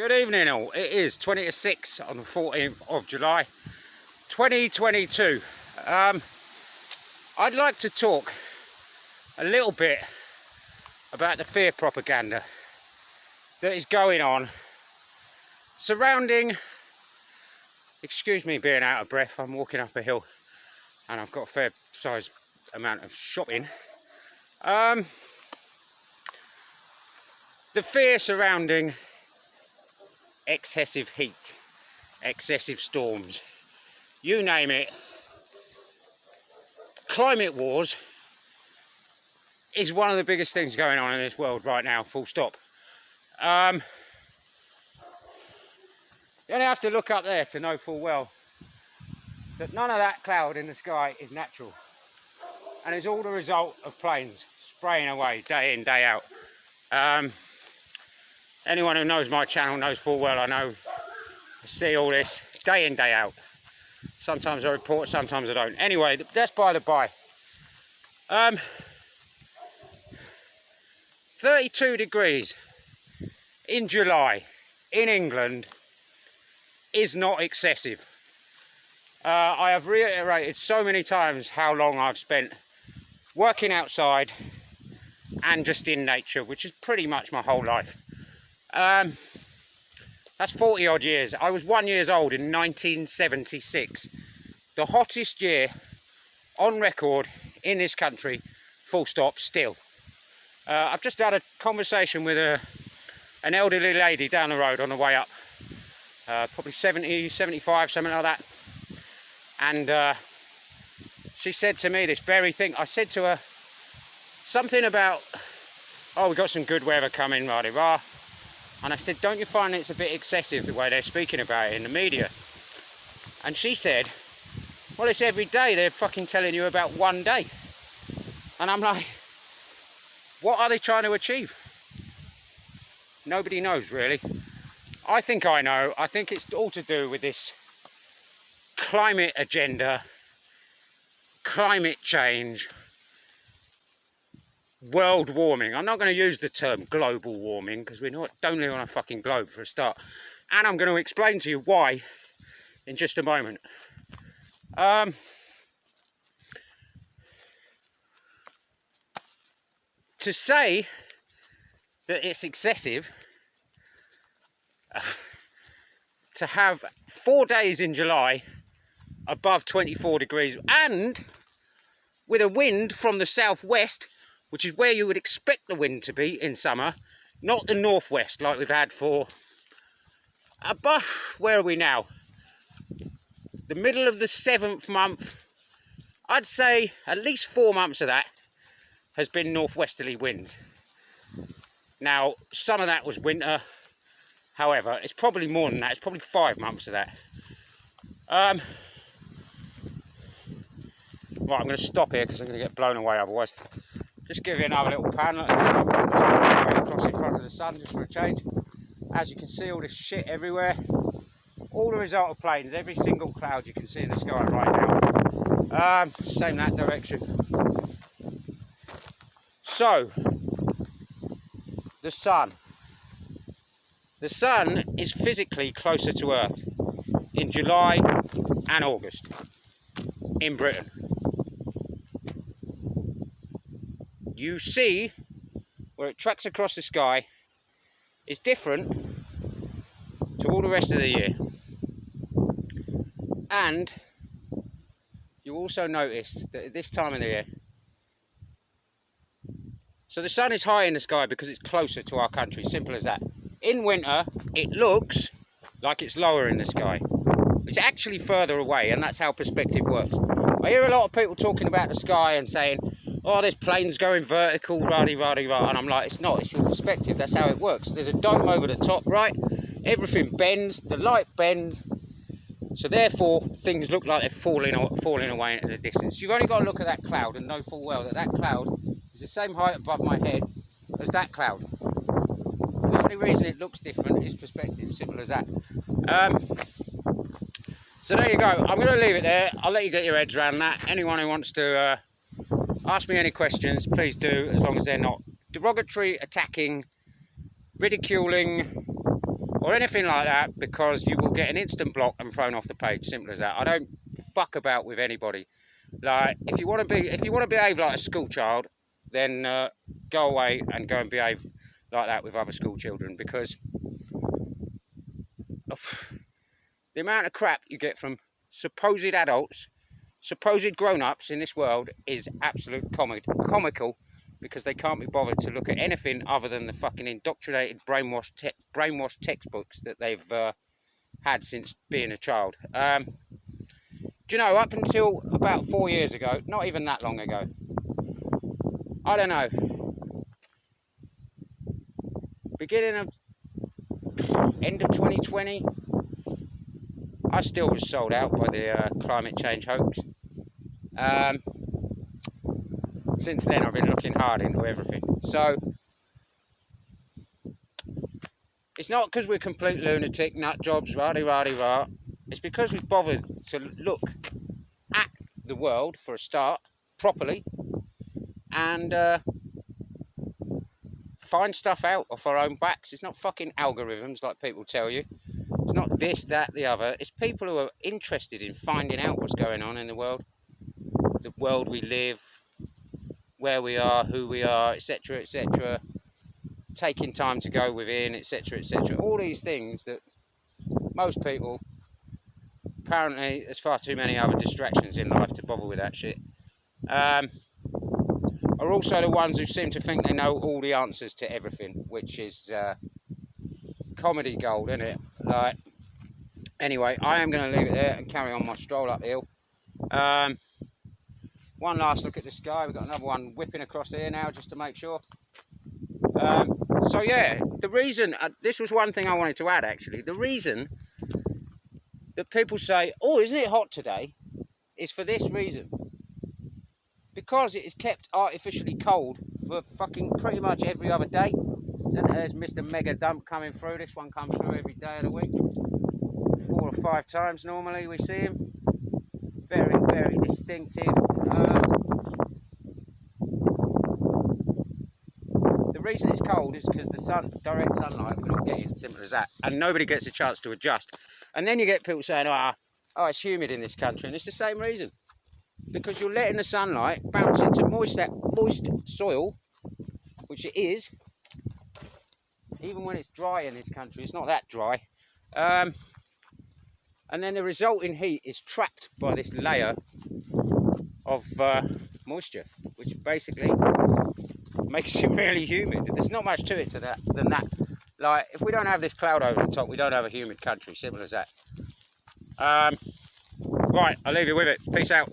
Good evening all. It is 20 to 6 on the 14th of July 2022. I'd like to talk a little bit about the fear propaganda that is going on surrounding, excuse me being out of breath, I'm walking up a hill and I've got a fair size amount of shopping. The fear surrounding excessive heat, excessive storms, you name it. Climate wars is one of the biggest things going on in this world right now, full stop. You only have to look up there to know full well that none of that cloud in the sky is natural, and it's all the result of planes spraying away day in, day out. Anyone who knows my channel knows full well I see all this day in, day out. Sometimes I report, sometimes I don't. Anyway, that's by the by. 32 degrees in July in England is not excessive. I have reiterated so many times how long I've spent working outside and just in nature, which is pretty much my whole life. That's 40 odd years. I was 1 year old in 1976, the hottest year on record in this country, full stop, still. I've just had a conversation with an elderly lady down the road on the way up, probably 70, 75, something like that. And she said to me this very thing. I said to her something about, oh, we've got some good weather coming, rah-de-rah. And I said, don't you find it's a bit excessive the way they're speaking about it in the media? And she said, well, it's every day they're fucking telling you about one day. And I'm like, what are they trying to achieve? Nobody knows, really. I think I know. I think it's all to do with this climate agenda, climate change, world warming. I'm not going to use the term global warming because we don't live on a fucking globe for a start. And I'm going to explain to you why in just a moment. To say that it's excessive to have 4 days in July above 24 degrees and with a wind from the southwest, which is where you would expect the wind to be in summer, not the northwest like we've had for above, where are we now? The middle of the 7th month. I'd say at least 4 months of that has been northwesterly winds. Now, some of that was winter. However, it's probably more than that. It's probably 5 months of that. Right, I'm going to stop here because I'm going to get blown away otherwise. Just give you another little pan, across in front of the sun just for a change. As you can see, all this shit everywhere. All the result of planes, every single cloud you can see in the sky right now. Same that direction. So, the sun. The sun is physically closer to Earth in July and August in Britain. You see where it tracks across the sky is different to all the rest of the year. And you also noticed that at this time of the year, so the sun is high in the sky because it's closer to our country, simple as that. In winter, it looks like it's lower in the sky. It's actually further away, and that's how perspective works. I hear a lot of people talking about the sky and saying, oh, there's planes going vertical, rah-de-rah-de-rah, and I'm like, it's not, it's your perspective, that's how it works. There's a dome over the top, right? Everything bends, the light bends, so therefore things look like they're falling away into the distance. You've only got to look at that cloud and know full well that that cloud is the same height above my head as that cloud. The only reason it looks different is perspective, simple as that. So there you go, I'm going to leave it there. I'll let you get your heads around that. Anyone who wants to ask me any questions, please do, as long as they're not derogatory, attacking, ridiculing, or anything like that, because you will get an instant block and thrown off the page. Simple as that. I don't fuck about with anybody. Like, if you want to behave like a school child, then go away and go and behave like that with other school children, because the amount of crap you get from supposed adults, supposed grown-ups in this world is absolute comical, because they can't be bothered to look at anything other than the fucking indoctrinated, brainwashed textbooks that they've had since being a child. Do you know, up until about 4 years ago, not even that long ago, I don't know, end of 2020, I still was sold out by the climate change hoax. Since then, I've been looking hard into everything. So, it's not because we're complete lunatic nut jobs, rah-de-rah-de-rah. It's because we've bothered to look at the world, for a start, properly, and find stuff out off our own backs. It's not fucking algorithms like people tell you. It's not this, that, the other. It's people who are interested in finding out what's going on in the world we live, where we are, who we are, etc., etc. Taking time to go within, etc., etc. All these things that most people, apparently, there's far too many other distractions in life to bother with that shit. Are also the ones who seem to think they know all the answers to everything, which is comedy gold, isn't it? Like, anyway, I am going to leave it there and carry on my stroll up the hill. One last look at the sky. We've got another one whipping across here now, just to make sure. So yeah, the reason, this was one thing I wanted to add actually, the reason that people say, oh, isn't it hot today, is for this reason. Because it is kept artificially cold for fucking pretty much every other day. And there's Mr. Mega Dump coming through. This one comes through every day of the week. 4 or 5 times normally we see him. Very, very distinctive. The reason it's cold is because the direct sunlight, we're not getting, simple as that. And nobody gets a chance to adjust. And then you get people saying, oh, it's humid in this country. And it's the same reason. Because you're letting the sunlight bounce into moist soil, which it is, even when it's dry in this country. It's not that dry. And then the resulting heat is trapped by this layer of moisture, which basically makes it really humid. There's not much to it than that. Like, if we don't have this cloud over the top, we don't have a humid country. Simple as that. Right, I'll leave you with it. Peace out.